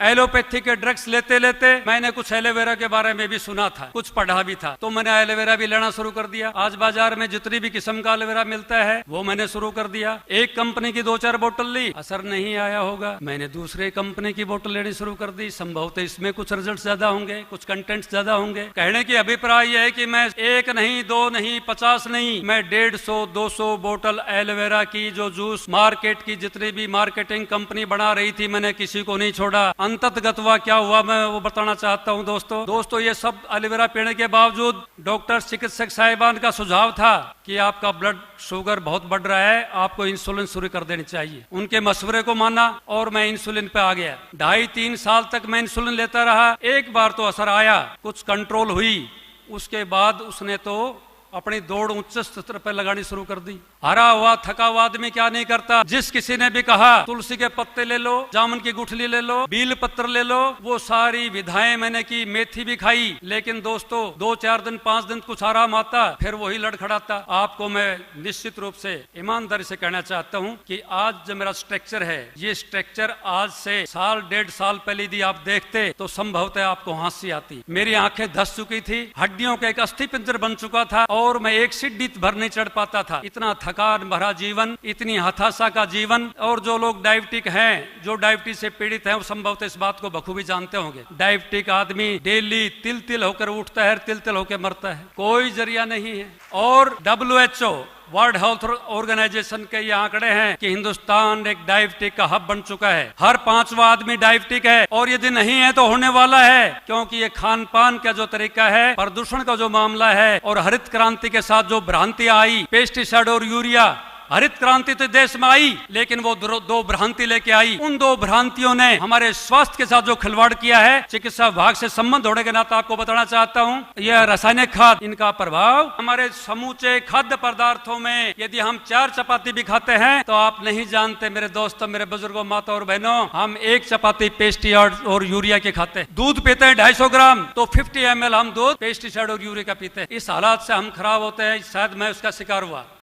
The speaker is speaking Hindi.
एलोपैथी के ड्रग्स लेते लेते मैंने कुछ एलोवेरा के बारे में भी सुना था, कुछ पढ़ा भी था, तो मैंने एलोवेरा भी लेना शुरू कर दिया। आज बाजार में जितनी भी किस्म का एलोवेरा मिलता है वो मैंने शुरू कर दिया। एक कंपनी की 2-4 बोतल ली, असर नहीं आया होगा, मैंने दूसरे कंपनी की बोतल लेनी शुरू कर दी। संभवतः इसमें कुछ रिजल्ट ज्यादा होंगे, कुछ कंटेंट ज्यादा होंगे। कहने की अभिप्राय यह है कि मैं 1 नहीं, 2 नहीं, 50 नहीं, मैं 150-200 बोतल एलोवेरा की जो जूस मार्केट की जितनी भी मार्केटिंग कंपनी बना रही थी, मैंने किसी को नहीं छोड़ा। अंततगतवा क्या हुआ मैं वो बताना चाहता हूं दोस्तों ये सब एलोवेरा पीने के बावजूद डॉक्टर चिकित्सक साहिबान का सुझाव था कि आपका ब्लड शुगर बहुत बढ़ रहा है, आपको इंसुलिन शुरू कर देनी चाहिए। उनके मशवरे को माना और मैं इंसुलिन पे आ गया। 2.5-3 साल तक मैं इंसुलिन लेता रहा। एक बार तो असर आया, कुछ कंट्रोल हुई, उसके बाद उसने तो अपनी दौड़ उच्च स्तर पर लगानी शुरू कर दी। हरा हुआ थका हुआ आदमी क्या नहीं करता। जिस किसी ने भी कहा तुलसी के पत्ते ले लो, जामुन की गुठली ले लो, बील पत्र ले लो, वो सारी विधाएं मैंने की, मेथी भी खाई। लेकिन दोस्तों 2-4 दिन 5 दिन कुछ आराम आता, फिर वही लड़खड़ाता। आपको मैं निश्चित रूप से ईमानदारी से कहना चाहता हूँ कि आज जो मेरा स्ट्रक्चर है, ये स्ट्रक्चर आज से 1.5 साल पहले यदि आप देखते तो संभवतः आपको हंसी आती। मेरी आंखें धस चुकी थी, हड्डियों का एक अस्थि पिंजर बन चुका था और मैं एक सीढ़ी भर नहीं चढ़ पाता था। इतना थकान भरा जीवन, इतनी हताशा का जीवन। और जो लोग डायबिटिक हैं, जो डायबिटीज से पीड़ित हैं, वो संभवतः इस बात को बखूबी जानते होंगे। डायबिटिक आदमी डेली तिल होकर उठता है, तिल होकर मरता है, कोई जरिया नहीं है। और WHO वर्ल्ड हेल्थ ऑर्गेनाइजेशन के ये आंकड़े हैं कि हिंदुस्तान एक डायबिटिक का हब बन चुका है। हर 5वां आदमी डायबिटिक है और यदि नहीं है तो होने वाला है, क्योंकि ये खान पान का जो तरीका है, प्रदूषण का जो मामला है और हरित क्रांति के साथ जो भ्रांतियां आई, पेस्टिसाइड और यूरिया। हरित क्रांति तो देश में आई, लेकिन वो 2 भ्रांति लेके आई। उन 2 भ्रांतियों ने हमारे स्वास्थ्य के साथ जो खिलवाड़ किया है, चिकित्सा विभाग से संबंध होने के नाते आपको बताना चाहता हूँ, यह रासायनिक खाद, इनका प्रभाव हमारे समूचे खाद्य पदार्थों में। यदि हम 4 चपाती भी खाते हैं तो आप नहीं जानते मेरे दोस्तों, मेरे बुजुर्गों, माता और बहनों, हम 1 चपाती पेस्टिसाइड और यूरिया के खाते हैं। दूध पीते हैं 250 ग्राम, तो 50 ml हम दूध पेस्टिसाइड और यूरिया का पीते हैं। इस हालात से हम खराब होते हैं। शायद मैं उसका शिकार हुआ।